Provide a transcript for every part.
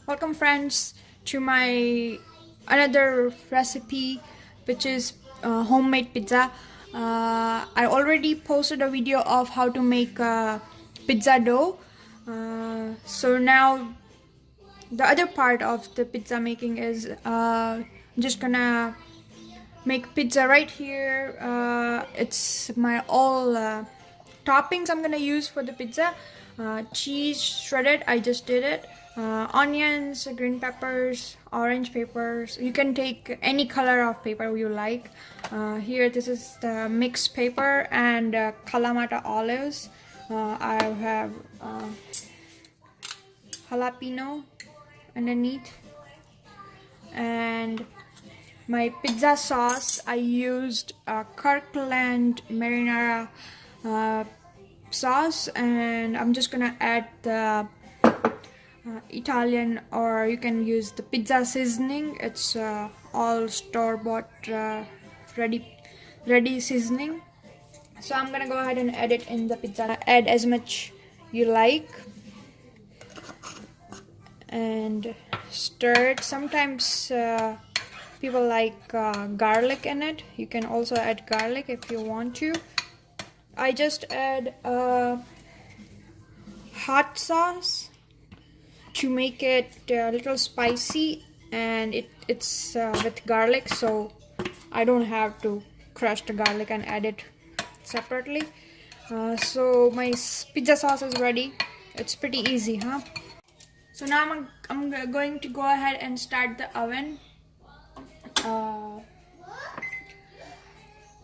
Welcome friends to my another recipe, which is homemade pizza. I already posted a video of how to make pizza dough. So now the other part of the pizza making is I'm just gonna make pizza right here. It's my all toppings I'm gonna use for the pizza. Cheese shredded, I just did it. Onions, green peppers, orange peppers. You can take any color of paper you like. Here, this is the mixed paper and Kalamata olives. I have jalapeno underneath, and my pizza sauce, I used Kirkland marinara sauce, and I'm just gonna add the Italian, or you can use the pizza seasoning. It's all store-bought ready seasoning. So I'm gonna go ahead and add it in the pizza. Add as much you like and stir it. Sometimes people like garlic in it. You can also add garlic if you want to. I just add hot sauce to make it a little spicy, and it's with garlic, so I don't have to crush the garlic and add it separately. So my pizza sauce is ready. It's pretty easy, huh? So now I'm going to go ahead and start the oven.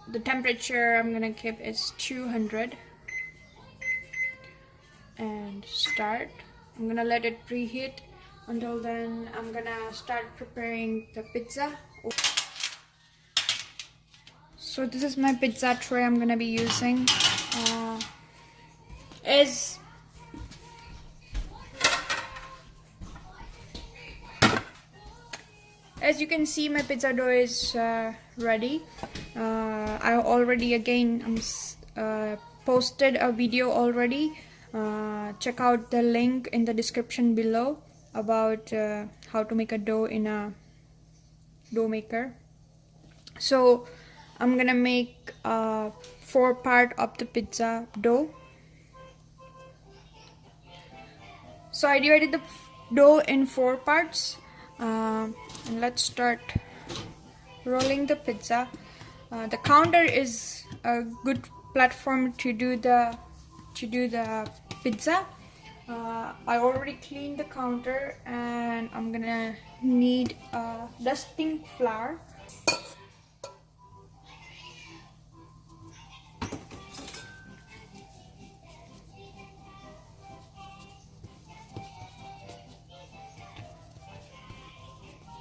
The temperature I'm gonna keep is 200 and start. I'm gonna let it preheat. Until then, I'm gonna start preparing the pizza. So this is my pizza tray I'm gonna be using. As you can see, my pizza dough is ready. I already posted a video already. Check out the link in the description below about how to make a dough in a dough maker. So I'm gonna make 4 part of the pizza dough. So I divided the dough in 4 parts. And let's start rolling the pizza. The counter is a good platform to do the pizza. I already cleaned the counter, and I'm gonna need dusting flour.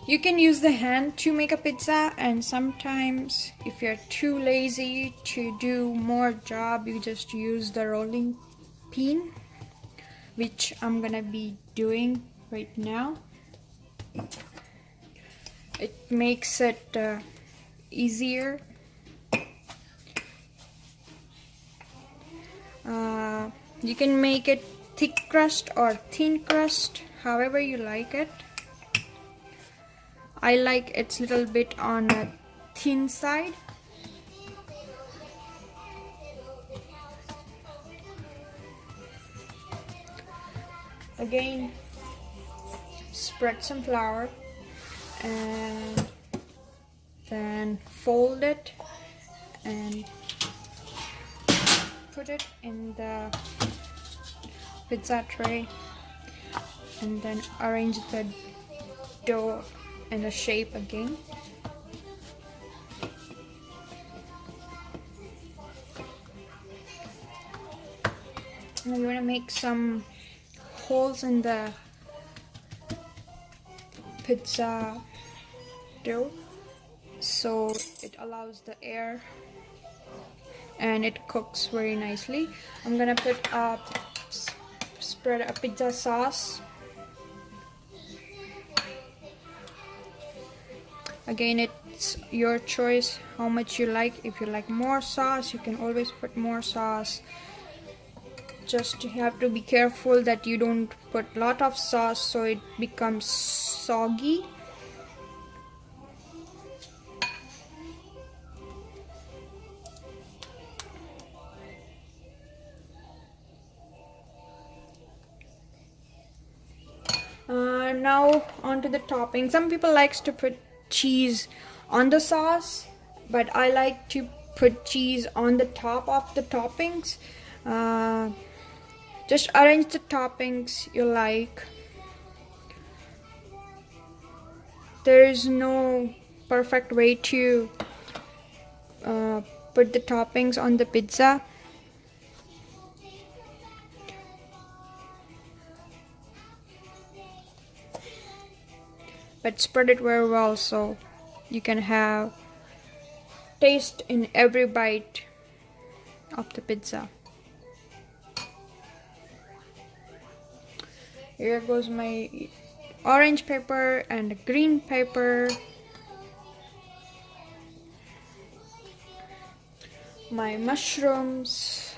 You can use the hand to make a pizza, and sometimes if you're too lazy to do more job, you just use the rolling pin, which I'm gonna be doing right now. It makes it easier. You can make it thick crust or thin crust, however you like it. I like it's little bit on a thin side. Again, spread some flour and then fold it and put it in the pizza tray, and then arrange the dough in a shape again. And I'm gonna make some holes in the pizza dough so it allows the air and it cooks very nicely. I'm gonna spread a pizza sauce. Again, it's your choice how much you like. If you like more sauce, you can always put more sauce. just you have to be careful that you don't put a lot of sauce so it becomes soggy. Now onto the topping. Some people likes to put cheese on the sauce, but I like to put cheese on the top of the toppings. Just arrange the toppings you like. There is no perfect way to put the toppings on the pizza. But spread it very well so you can have taste in every bite of the pizza. Here goes my orange pepper and green pepper, my mushrooms.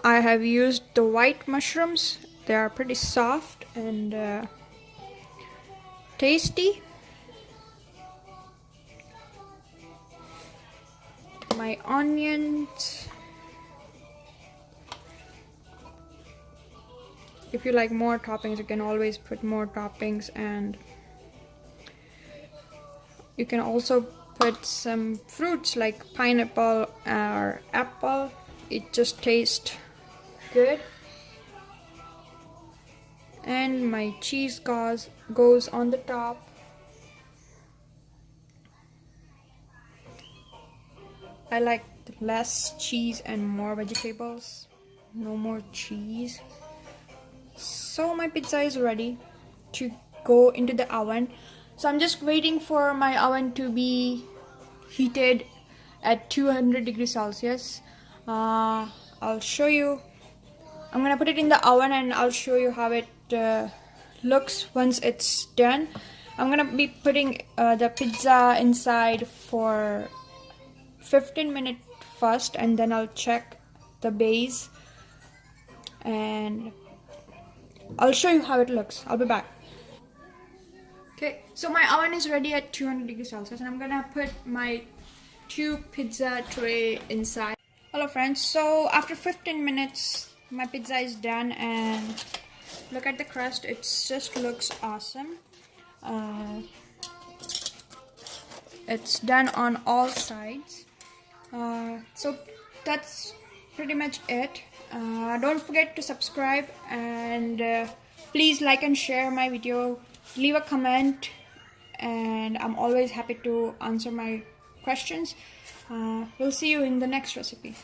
I have used the white mushrooms. They are pretty soft and tasty. My onions. If you like more toppings, you can always put more toppings, and you can also put some fruits like pineapple or apple. It just tastes good. And my cheese goes on the top. I like less cheese and more vegetables. No more cheese. So my pizza is ready to go into the oven. So I'm just waiting for my oven to be heated at 200 degrees Celsius. I'll show you. I'm gonna put it in the oven and I'll show you how it looks once it's done. I'm gonna be putting the pizza inside for 15 minutes first, and then I'll check the base and I'll show you how it looks. I'll be back. Okay, so my oven is ready at 200 degrees Celsius, and I'm gonna put my 2 pizza tray inside. Hello friends, so after 15 minutes my pizza is done, and look at the crust. It just looks awesome. It's done on all sides. So that's pretty much it. Don't forget to subscribe, and please like and share my video. Leave a comment, and I'm always happy to answer my questions. We'll see you in the next recipe.